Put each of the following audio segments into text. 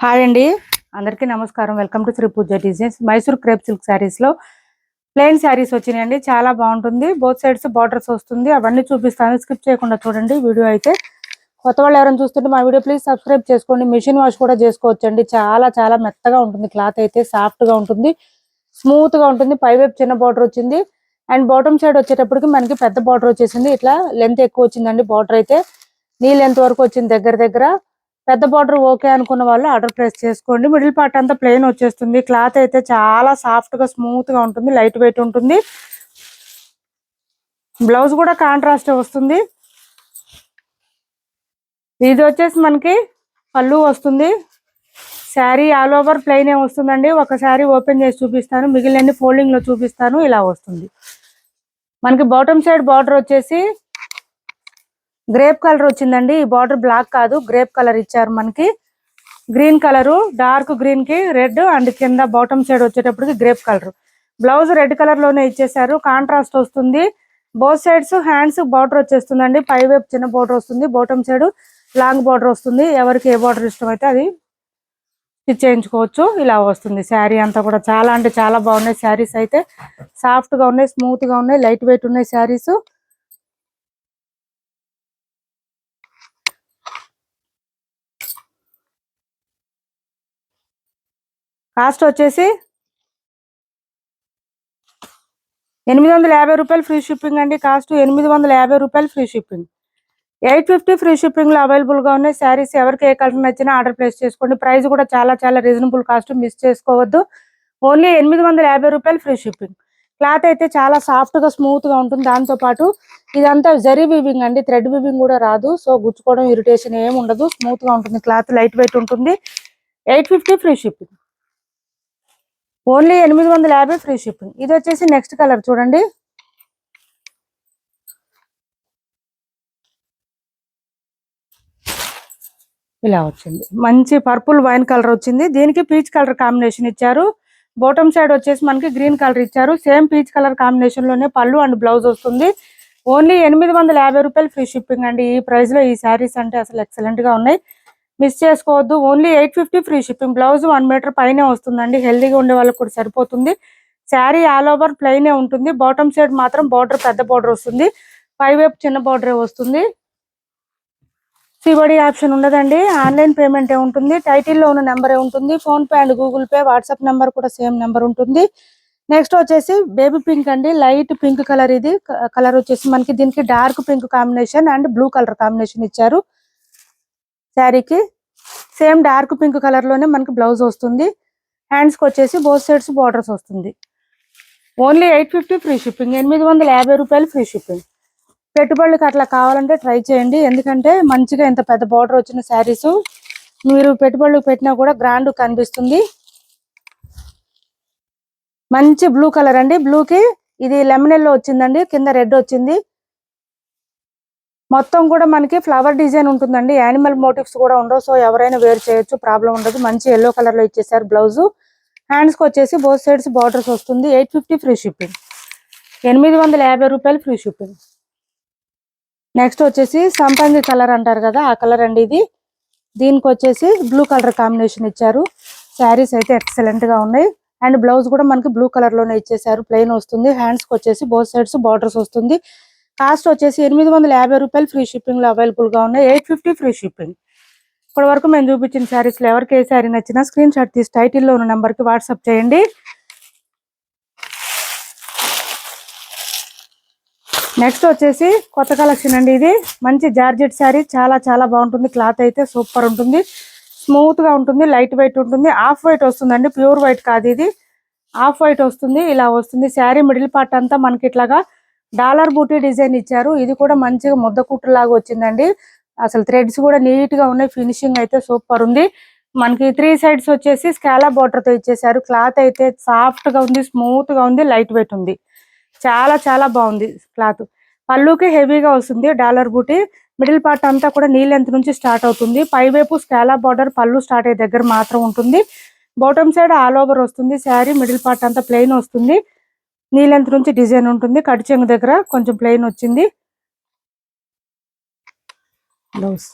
Hi అండి, అందరికీ నమస్కారం. Welcome to Sri Pooja designs. Mysore crepe silk sarees లో ప్లెయిన్ శారీస్ వచ్చినాయండి. చాలా బాగుంటుంది. బోత్ సైడ్స్ బార్డర్స్ వస్తుంది. అవన్నీ చూపిస్తాను, స్కిప్ చేయకుండా చూడండి వీడియో అయితే. కొత్త వాళ్ళు ఎవరైనా చూస్తుంటే మా వీడియో ప్లీజ్ సబ్స్క్రైబ్ చేసుకోండి. మిషన్ వాష్ కూడా చేసుకోవచ్చండి. చాలా చాలా మెత్తగా ఉంటుంది. క్లాత్ అయితే సాఫ్ట్ గా ఉంటుంది, స్మూత్ గా ఉంటుంది. పైవైపు చిన్న బార్డర్ వచ్చింది అండ్ బాటమ్ సైడ్ వచ్చేటప్పటికి మనకి పెద్ద బార్డర్ వచ్చేసింది. ఇట్లా లెంత్ ఎక్కువ వచ్చిందండి. బార్డర్ అయితే నీ లెంత్ వరకు వచ్చింది. దగ్గర దగ్గర పెద్ద బార్డర్ ఓకే అనుకున్న వాళ్ళు ఆర్డర్ ప్లేస్ చేసుకోండి. మిడిల్ పార్ట్ అంతా ప్లెయిన్ వచ్చేస్తుంది. క్లాత్ అయితే చాలా సాఫ్ట్ గా స్మూత్ గా ఉంటుంది, లైట్ వెయిట్ ఉంటుంది. బ్లౌజ్ కూడా కాంట్రాస్ట్ వస్తుంది. ఇది వచ్చేసి మనకి పళ్ళు వస్తుంది. శారీ ఆల్ ఓవర్ ప్లెయిన్ వస్తుందండి. ఒక శారీ ఓపెన్ చేసి చూపిస్తాను, మిగిలిన ఫోల్డింగ్ లో చూపిస్తాను. ఇలా వస్తుంది. మనకి బాటమ్ సైడ్ బార్డర్ వచ్చేసి గ్రేప్ కలర్ వచ్చిందండి. ఈ బార్డర్ బ్లాక్ కాదు, గ్రేప్ కలర్ ఇచ్చారు. మనకి గ్రీన్ కలరు, డార్క్ గ్రీన్ కి రెడ్ అండ్ కింద బాటమ్ సైడ్ వచ్చేటప్పటికి grape colour. Blouse red colour లోనే ఇచ్చేసారు, కాంట్రాస్ట్ వస్తుంది. బోత్ సైడ్స్ హ్యాండ్స్ బార్డర్ వచ్చేస్తుందండి. పై వైపు చిన్న బార్డర్ వస్తుంది, బాటమ్ సైడ్ లాంగ్ బార్డర్ వస్తుంది. ఎవరికి ఏ బార్డర్ ఇష్టం అయితే అది స్టిచ్ చేయించుకోవచ్చు. ఇలా వస్తుంది శారీ అంతా కూడా. చాలా అంటే చాలా బాగున్నాయి శారీస్ అయితే. సాఫ్ట్ గా ఉన్నాయి, స్మూత్ గా ఉన్నాయి, లైట్ వెయిట్ ఉన్నాయి శారీస్. కాస్ట్ వచ్చేసి 850 రూపాయలు ఫ్రీ షిప్పింగ్ అండి. కాస్ట్ 850 రూపాయలు ఫ్రీ షిప్పింగ్. 850 ఫ్రీ షిప్పింగ్ లో అవైలబుల్ గా ఉన్నాయి శారీస్. ఎవరికి ఏ కలర్ నచ్చినా ఆర్డర్ ప్లేస్ చేసుకోండి. ప్రైస్ కూడా చాలా చాలా రీజనబుల్ కాస్ట్, మిస్ చేసుకోవద్దు. ఓన్లీ 850 రూపాయలు ఫ్రీ షిప్పింగ్. క్లాత్ అయితే చాలా సాఫ్ట్ గా స్మూత్ గా ఉంటుంది. దాంతో పాటు ఇదంతా జరీ వీవింగ్ అండి, థ్రెడ్ వీవింగ్ కూడా రాదు. సో గుచ్చుకోవడం, ఇరిటేషన్ ఏమి ఉండదు, స్మూత్ గా ఉంటుంది. క్లాత్ లైట్ వెయిట్ ఉంటుంది. 850 free shipping. Only 850 free shipping. ఇది వచ్చేసి నెక్స్ట్ కలర్ చూడండి. ఇలా వచ్చింది. మంచి పర్పుల్ వైన్ కలర్ వచ్చింది. దీనికి పీచ్ కలర్ కాంబినేషన్ ఇచ్చారు. బాటమ్ సైడ్ వచ్చేసి మనకి గ్రీన్ కలర్ ఇచ్చారు. సేమ్ పీచ్ కలర్ కాంబినేషన్ లోనే పళ్ళు అండ్ బ్లౌజ్ వస్తుంది. ఓన్లీ 850 రూపాయలు ఫ్రీ షిప్పింగ్ అండి. ఈ ప్రైస్ లో ఈ శారీస్ అంటే అసలు ఎక్సలెంట్ గా ఉన్నాయి, మిస్ చేసుకోవద్దు. Only 850 free shipping. Blouse 1 metre పైనే వస్తుందండి. హెల్దీగా ఉండే వాళ్ళకి కూడా సరిపోతుంది. శారీ ఆల్ ఓవర్ ప్లెయినే ఉంటుంది. బాటమ్ సైడ్ మాత్రం బార్డర్ పెద్ద బార్డర్ వస్తుంది, పై వైపు చిన్న బార్డరే వస్తుంది. సిబడి ఆప్షన్ ఉండదండి. ఆన్లైన్ పేమెంట్ ఉంటుంది. టైటిల్లో ఉన్న నెంబరే ఉంటుంది. Phone pay and Google pay, WhatsApp number కూడా సేమ్ నెంబర్ ఉంటుంది. నెక్స్ట్ వచ్చేసి బేబీ పింక్ అండి, లైట్ పింక్ కలర్. ఇది కలర్ వచ్చేసి మనకి దీనికి dark pink combination and blue colour combination ఇచ్చారు శారీకి. సేమ్ డార్క్ పింక్ కలర్ లోనే మనకి బ్లౌజ్ వస్తుంది. హ్యాండ్స్ కి వచ్చేసి బోత్ సైడ్స్ బార్డర్స్ వస్తుంది. Only 850 free shipping. 850 రూపాయలు ఫ్రీ షిప్పింగ్. పెట్టుబడులకు అట్లా కావాలంటే ట్రై చేయండి. ఎందుకంటే మంచిగా ఇంత పెద్ద బార్డర్ వచ్చిన శారీస్ మీరు పెట్టుబడులకు పెట్టినా కూడా గ్రాండ్ కనిపిస్తుంది. మంచి బ్లూ కలర్ అండి. బ్లూకి ఇది లెమన్ ఎల్లో వచ్చిందండి, కింద రెడ్ వచ్చింది. మొత్తం కూడా మనకి ఫ్లవర్ డిజైన్ ఉంటుందండి. యానిమల్ మోటివ్స్ కూడా ఉండవు. సో ఎవరైనా వేర్ చేయొచ్చు, ప్రాబ్లం ఉండదు. మంచి ఎల్లో కలర్ లో ఇచ్చేసారు బ్లౌజ్. హ్యాండ్స్ కి వచ్చేసి బోత్ సైడ్స్ బార్డర్స్ వస్తుంది. 850 ఫ్రీ షిప్పింగ్. 850 రూపాయలు ఫ్రీ షిప్పింగ్. నెక్స్ట్ వచ్చేసి సంపంగి కలర్ అంటారు కదా, ఆ కలర్ అండి ఇది. దీనికి వచ్చేసి బ్లూ కలర్ కాంబినేషన్ ఇచ్చారు. శారీస్ అయితే ఎక్సలెంట్ గా ఉన్నాయి. అండ్ బ్లౌజ్ కూడా మనకి బ్లూ కలర్ లోనే ఇచ్చేసారు, ప్లెయిన్ వస్తుంది. హ్యాండ్స్ కి వచ్చేసి బోత్ సైడ్స్ బార్డర్స్ వస్తుంది. కాస్ట్ వచ్చేసి 850 రూపాయలు ఫ్రీ షిప్పింగ్ లో అవైలబుల్ గా ఉన్నాయి. 850 ఫ్రీ షిప్పింగ్. ఇప్పటి వరకు మేము చూపించిన శారీస్ లో ఎవరికి ఏ శారీ నచ్చినా స్క్రీన్ షాట్ తీసి టైటిల్లో ఉన్న నెంబర్ కి వాట్సాప్ చేయండి. నెక్స్ట్ వచ్చేసి కొత్త కలెక్షన్ అండి. ఇది మంచి జార్జెట్ శారీ, చాలా చాలా బాగుంటుంది. క్లాత్ అయితే సూపర్ ఉంటుంది, స్మూత్ గా ఉంటుంది, లైట్ వెయిట్ ఉంటుంది. ఆఫ్ వైట్ వస్తుందండి, ప్యూర్ వైట్ కాదు ఇది, ఆఫ్ వైట్ వస్తుంది. ఇలా వస్తుంది శారీ. మిడిల్ పార్ట్ అంతా మనకి ఇట్లాగా డాలర్ బూటీ డిజైన్ ఇచ్చారు. ఇది కూడా మంచిగా ముద్ద కుట్టు లాగా వచ్చిందండి. అసలు థ్రెడ్స్ కూడా నీట్ గా ఉన్నాయి. ఫినిషింగ్ అయితే సూపర్ ఉంది. మనకి 3 సైడ్స్ వచ్చేసి స్కాలా బార్డర్ తో ఇచ్చేసారు. క్లాత్ అయితే సాఫ్ట్ గా ఉంది, స్మూత్ గా ఉంది, లైట్ వెయిట్ ఉంది. చాలా చాలా బాగుంది క్లాత్. పళ్ళుకి హెవీగా వస్తుంది డాలర్ బూటీ. మిడిల్ పార్ట్ అంతా కూడా నీ లెంత్ నుంచి స్టార్ట్ అవుతుంది. పై వైపు స్కాలా బార్డర్ పళ్ళు స్టార్ట్ అయ్యే దగ్గర మాత్రం ఉంటుంది. బాటమ్ సైడ్ ఆల్ ఓవర్ వస్తుంది శారీ. మిడిల్ పార్ట్ అంతా ప్లెయిన్ వస్తుంది. నీ లెంత్ నుంచి డిజైన్ ఉంటుంది. కట్ చెంగు దగ్గర కొంచెం ప్లెయిన్ వచ్చింది. బ్లౌజ్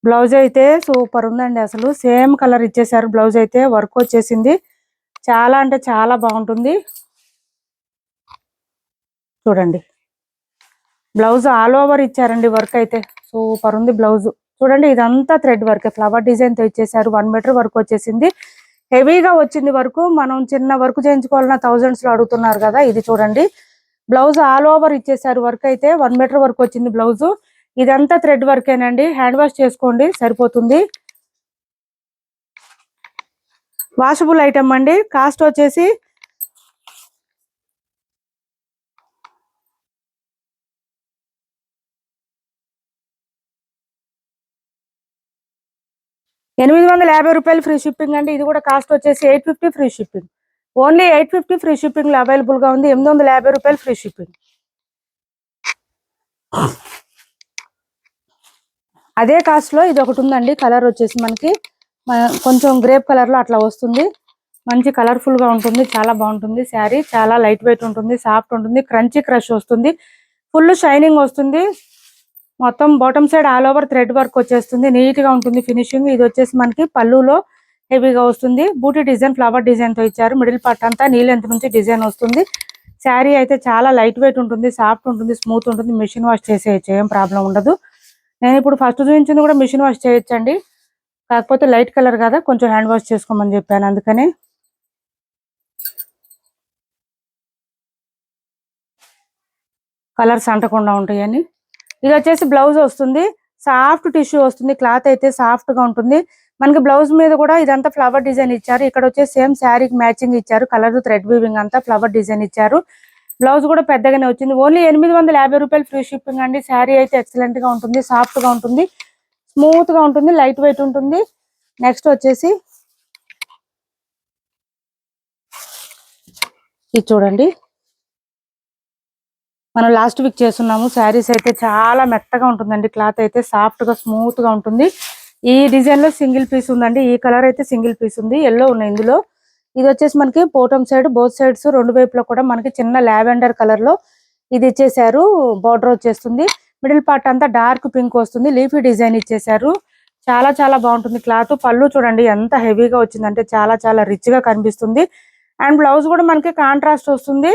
బ్లౌజ్ అయితే సూపర్ ఉందండి, అసలు సేమ్ కలర్ ఇచ్చేసారు. బ్లౌజ్ అయితే వర్క్ వచ్చేసింది, చాలా అంటే చాలా బాగుంటుంది. చూడండి బ్లౌజ్ ఆల్ ఓవర్ ఇచ్చారండి, వర్క్ అయితే సూపర్ ఉంది బ్లౌజ్. చూడండి ఇదంతా థ్రెడ్ వర్క్, ఫ్లవర్ డిజైన్ తో ఇచ్చేసారు. 1 మీటర్ వర్క్ వచ్చేసింది, హెవీగా వచ్చింది వర్క్. మనం చిన్న వర్క్ చేయించుకోవాలన్నా థౌజండ్స్ లో అడుగుతున్నారు కదా. ఇది చూడండి బ్లౌజ్ ఆల్ ఓవర్ ఇచ్చేసారు, వర్క్ అయితే 1 మీటర్ వర్క్ వచ్చింది బ్లౌజ్. ఇదంతా థ్రెడ్ వర్కేనండి, హ్యాండ్ వాష్ చేసుకోండి సరిపోతుంది. వాషబుల్ ఐటమ్ అండి. కాస్ట్ వచ్చేసి 850 రూపాయలు ఫ్రీ షిప్పింగ్ అండి. ఇది కూడా కాస్ట్ వచ్చేసి 850 free shipping. Only 850 free shipping లో అవైలబుల్ గా ఉంది. 850 రూపాయలు ఫ్రీ షిప్పింగ్. అదే కాస్ట్ లో ఇది ఒకటి ఉందండి. కలర్ వచ్చేసి మనకి కొంచెం గ్రేప్ కలర్ లో అట్లా వస్తుంది. మంచి కలర్ఫుల్ గా ఉంటుంది, చాలా బాగుంటుంది. శారీ చాలా లైట్ వెయిట్ ఉంటుంది, సాఫ్ట్ ఉంటుంది, క్రంచీ క్రష్ వస్తుంది, ఫుల్ షైనింగ్ వస్తుంది. మొత్తం bottom side all over thread work వచ్చేస్తుంది, నీట్ గా ఉంటుంది ఫినిషింగ్. ఇది వచ్చేసి మనకి పళ్ళులో హెవీగా వస్తుంది. బూటీ డిజైన్ ఫ్లవర్ డిజైన్ తో ఇచ్చారు. మిడిల్ పార్ట్ అంతా నీలెంత్ నుంచి డిజైన్ వస్తుంది. శారీ అయితే చాలా లైట్ వెయిట్ ఉంటుంది, సాఫ్ట్ ఉంటుంది, స్మూత్ ఉంటుంది. మిషన్ వాష్ చేసేయచ్చు, ఏం ప్రాబ్లం ఉండదు. నేను ఇప్పుడు ఫస్ట్ చూపించింది కూడా మిషన్ వాష్ చేయొచ్చండి, కాకపోతే లైట్ కలర్ కదా కొంచెం హ్యాండ్ వాష్ చేసుకోమని చెప్పాను, అందుకని. కలర్స్ అంటకుండా ఉంటాయని. ఇది వచ్చేసి బ్లౌజ్ వస్తుంది, సాఫ్ట్ టిష్యూ వస్తుంది, క్లాత్ అయితే సాఫ్ట్ గా ఉంటుంది. మనకి బ్లౌజ్ మీద కూడా ఇదంతా ఫ్లవర్ డిజైన్ ఇచ్చారు. ఇక్కడ వచ్చేసి సేమ్ శారీకి మ్యాచింగ్ ఇచ్చారు, కలర్ థ్రెడ్ వీవింగ్ అంతా ఫ్లవర్ డిజైన్ ఇచ్చారు. బ్లౌజ్ కూడా పెద్దగానే వచ్చింది. ఓన్లీ 850 రూపాయలు ఫ్రీ షిప్పింగ్ అండి. శారీ అయితే ఎక్సలెంట్ గా ఉంటుంది, సాఫ్ట్ గా ఉంటుంది, స్మూత్ గా ఉంటుంది, లైట్ వెయిట్ ఉంటుంది. నెక్స్ట్ వచ్చేసి ఇది చూడండి, మనం లాస్ట్ వీక్ చేస్తున్నాము. శారీస్ అయితే చాలా మెత్తగా ఉంటుందండి, క్లాత్ అయితే సాఫ్ట్ గా స్మూత్ గా ఉంటుంది. ఈ డిజైన్ లో సింగిల్ పీస్ ఉందండి, ఈ కలర్ అయితే సింగిల్ పీస్ ఉంది, ఎల్లో ఉన్నాయి ఇందులో. ఇది వచ్చేసి మనకి బాటమ్ సైడ్ బోత్ సైడ్స్ రెండు వైపులో కూడా మనకి చిన్న లావెండర్ కలర్ లో ఇది ఇచ్చేసారు. బార్డర్ వచ్చేస్తుంది, మిడిల్ పార్ట్ అంతా డార్క్ పింక్ వస్తుంది, లీఫీ డిజైన్ ఇచ్చేసారు. చాలా చాలా బాగుంటుంది క్లాత్. పళ్ళు చూడండి ఎంత హెవీగా వచ్చిందంటే చాలా చాలా రిచ్ గా కనిపిస్తుంది. అండ్ బ్లౌజ్ కూడా మనకి కాంట్రాస్ట్ వస్తుంది.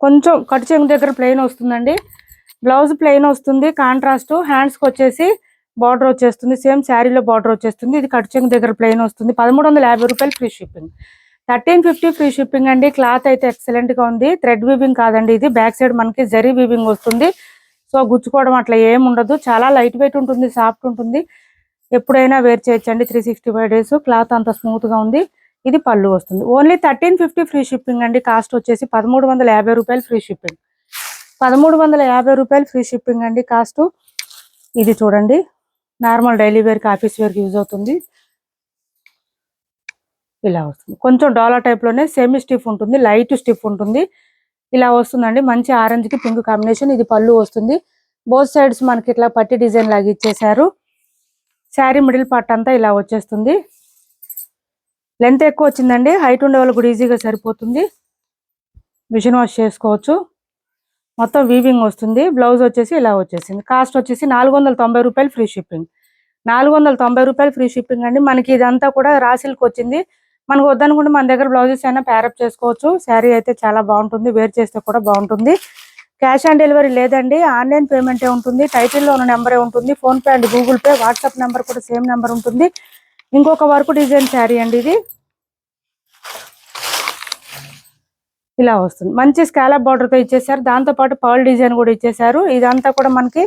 కొంచెం కట్ చెంగు దగ్గర ప్లెయిన్ వస్తుందండి, బ్లౌజ్ ప్లెయిన్ వస్తుంది, కాంట్రాస్ట్. హ్యాండ్స్ కి వచ్చేసి బార్డర్ వచ్చేస్తుంది, సేమ్ శారీలో బార్డర్ వచ్చేస్తుంది. ఇది కట్ చెంగు దగ్గర ప్లెయిన్ వస్తుంది. 1350 రూపాయలు ఫ్రీ షిప్పింగ్, 1350 ఫ్రీ షిప్పింగ్ అండి. క్లాత్ అయితే ఎక్సలెంట్ గా ఉంది, థ్రెడ్ వీవింగ్ కాదండి ఇది, బ్యాక్ సైడ్ మనకి జరీ వీవింగ్ వస్తుంది. సో గుచ్చుకోవడం అట్లా ఏం ఉండదు, చాలా లైట్ వెయిట్ ఉంటుంది, సాఫ్ట్ ఉంటుంది, ఎప్పుడైనా వేర్ చేయొచ్చండి. 365 డేస్, క్లాత్ అంత స్మూత్ గా ఉంది. ఇది పళ్ళు వస్తుంది. ఓన్లీ 1350 ఫ్రీ షిప్పింగ్ అండి. కాస్ట్ వచ్చేసి 1350 రూపాయలు ఫ్రీ షిప్పింగ్, 1350 రూపాయలు ఫ్రీ షిప్పింగ్ అండి కాస్ట్. ఇది చూడండి, నార్మల్ డైలీ వేర్ కి ఆఫీస్ వేర్ కి యూజ్ అవుతుంది. ఇలా వస్తుంది, కొంచెం డాలా టైప్ లోనే సెమీ స్టిఫ్ ఉంటుంది, లైట్ స్టిఫ్ ఉంటుంది. ఇలా వస్తుందండి, మంచి ఆరెంజ్ కి పింక్ కాంబినేషన్. ఇది పళ్ళు వస్తుంది, బోత్ సైడ్స్ మనకి ఇట్లా పట్టి డిజైన్ లాగా ఇచ్చేసారు. శారీ మిడిల్ పార్ట్ అంతా ఇలా వచ్చేస్తుంది. లెంత్ ఎక్కువ వచ్చిందండి, హైట్ ఉండే వాళ్ళకి కూడా ఈజీగా సరిపోతుంది, మిషన్ వాష్ చేసుకోవచ్చు. మొత్తం వీవింగ్ వస్తుంది. బ్లౌజ్ వచ్చేసి ఇలా వచ్చేసింది. కాస్ట్ వచ్చేసి 490 రూపాయలు ఫ్రీ షిప్పింగ్, 490 రూపాయలు ఫ్రీ షిప్పింగ్ అండి. మనకి ఇదంతా కూడా రాసిల్కి వచ్చింది. మనకు వద్దనుకుంటే మన దగ్గర బ్లౌజెస్ అయినా ప్యారప్ చేసుకోవచ్చు. శారీ అయితే చాలా బాగుంటుంది, వేర్ చేస్తే కూడా బాగుంటుంది. క్యాష్ ఆన్ డెలివరీ లేదండి, ఆన్లైన్ పేమెంటే ఉంటుంది. టైటిల్లో ఉన్న నెంబరే ఉంటుంది, phone pay and Google pay, WhatsApp number కూడా సేమ్ నెంబర్ ఉంటుంది. ఇంకొక వర్క్ డిజైన్ శారీ అండి ఇది, ఇలా వస్తుంది. మంచి స్కాలప్ బార్డర్ తో ఇచ్చేసారు, దాంతో పాటు పర్ల్ డిజైన్ కూడా ఇచ్చేసారు. ఇదంతా కూడా మనకి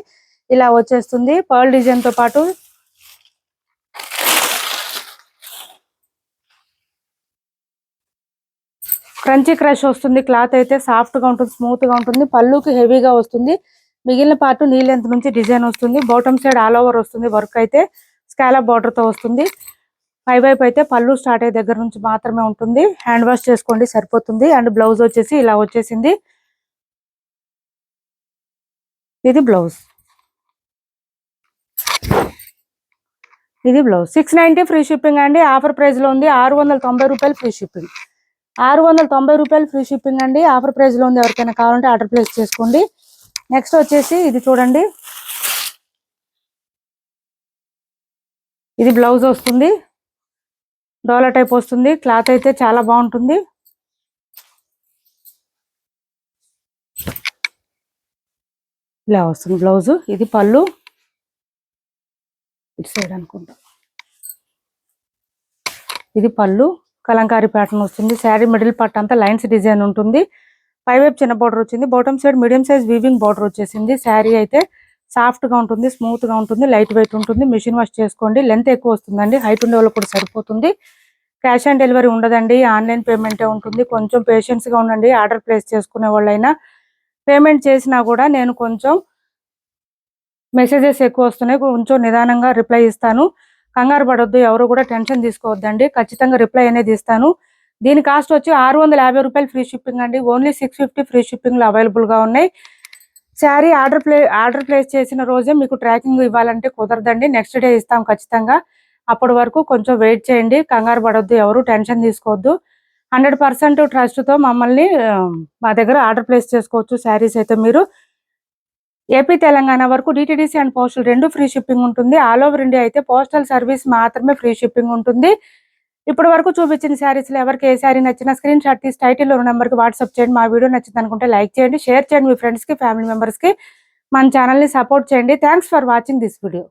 ఇలా వచ్చేస్తుంది, పర్ల్ డిజైన్ తో పాటు. క్రంచీ క్రష్ వస్తుంది, క్లాత్ అయితే సాఫ్ట్ గా ఉంటుంది, స్మూత్ గా ఉంటుంది. పళ్ళుకి హెవీగా వస్తుంది, మిగిలిన పార్ట్ నీ లెంత్ నుంచి డిజైన్ వస్తుంది. బాటమ్ సైడ్ ఆల్ ఓవర్ వస్తుంది, వర్క్ అయితే స్కాలప్ బార్డర్ తో వస్తుంది. పై వైపు అయితే పళ్ళు స్టార్ట్ అయ్యే దగ్గర నుంచి మాత్రమే ఉంటుంది. హ్యాండ్ వాష్ చేసుకోండి సరిపోతుంది. అండ్ బ్లౌజ్ వచ్చేసి ఇలా వచ్చేసింది. ఇది బ్లౌజ్, ఇది బ్లౌజ్. 690 ఫ్రీ షిప్పింగ్ అండి. ఆఫర్ ప్రైస్ లో ఉంది, 690 రూపాయలు ఫ్రీ షిప్పింగ్, రూపాయలు ఫ్రీ షిప్పింగ్ అండి. ఆఫర్ ప్రైస్ లో ఉంది. ఎవరికైనా కావాలంటే ఆర్డర్ ప్లేస్ చేసుకోండి. నెక్స్ట్ వచ్చేసి ఇది చూడండి, ఇది బ్లౌజ్ వస్తుంది, డోలా టైప్ వస్తుంది. క్లాత్ అయితే చాలా బాగుంటుంది. ఇలా వస్తుంది బ్లౌజ్. ఇది పళ్ళు, ఇటు సైడ్ అనుకుంటా. ఇది పళ్ళు, కలంకారీ ప్యాటర్న్ వస్తుంది. శారీ మిడిల్ పార్ట్ అంతా లైన్స్ డిజైన్ ఉంటుంది. పైవైపు చిన్న బార్డర్ వచ్చింది. Bottom side medium size weaving border వచ్చేసింది. శారీ అయితే సాఫ్ట్ గా ఉంటుంది, స్మూత్ గా ఉంటుంది, లైట్ వెయిట్ ఉంటుంది. మిషన్ వాష్ చేసుకోండి. లెంత్ ఎక్కువ వస్తుందండి, హైట్ ఉండే వాళ్ళకి కూడా సరిపోతుంది. క్యాష్ ఆన్ డెలివరీ ఉండదండి, ఆన్లైన్ పేమెంటే ఉంటుంది. కొంచెం పేషెన్స్ గా ఉండండి. ఆర్డర్ ప్లేస్ చేసుకునే వాళ్ళైనా పేమెంట్ చేసినా కూడా నేను కొంచెం మెసేజెస్ ఎక్కువ వస్తున్నాయి, కొంచెం నిదానంగా రిప్లై ఇస్తాను. కంగారు పడొద్దు, ఎవరు కూడా టెన్షన్ తీసుకోవద్దండి. ఖచ్చితంగా రిప్లై అనేది ఇస్తాను. దీని కాస్ట్ వచ్చి 650 రూపాయలు ఫ్రీ షిప్పింగ్ అండి. ఓన్లీ 650 ఫ్రీ షిప్పింగ్ లో అవైలబుల్ గా ఉన్నాయి. శారీ ఆర్డర్ ప్లేస్ చేసిన రోజే మీకు ట్రాకింగ్ ఇవ్వాలంటే కుదరదండి. నెక్స్ట్ డే ఇస్తాం ఖచ్చితంగా. అప్పటి వరకు కొంచెం వెయిట్ చేయండి. కంగారు పడొద్దు, ఎవరు టెన్షన్ తీసుకోవద్దు. 100% ట్రస్ట్ తో మమ్మల్ని మా దగ్గర ఆర్డర్ ప్లేస్ చేసుకోవచ్చు. శారీస్ అయితే మీరు ఏపీ తెలంగాణ వరకు DTDC and postal 2 free shipping ఉంటుంది. ఆల్ ఓవర్ ఇండియా అయితే పోస్టల్ సర్వీస్ మాత్రమే ఫ్రీ షిప్పింగ్ ఉంటుంది. ఇప్పటి వరకు చూపించిన శారీస్ లో ఎవరికి ఏ శారీ నచ్చినా స్క్రీన్ షాట్ తీసి టైటిల్ లో నెంబర్ కి వాట్సాప్ చేయండి. మా వీడియో నచ్చింది అనుకుంటే లైక్ చేయండి, షేర్ చేయండి మీ ఫ్రెండ్స్ కి, ఫ్యామిలీ మెంబర్స్ కి. మన ఛానల్ ని సపోర్ట్ చేయండి. Thanks for watching this video.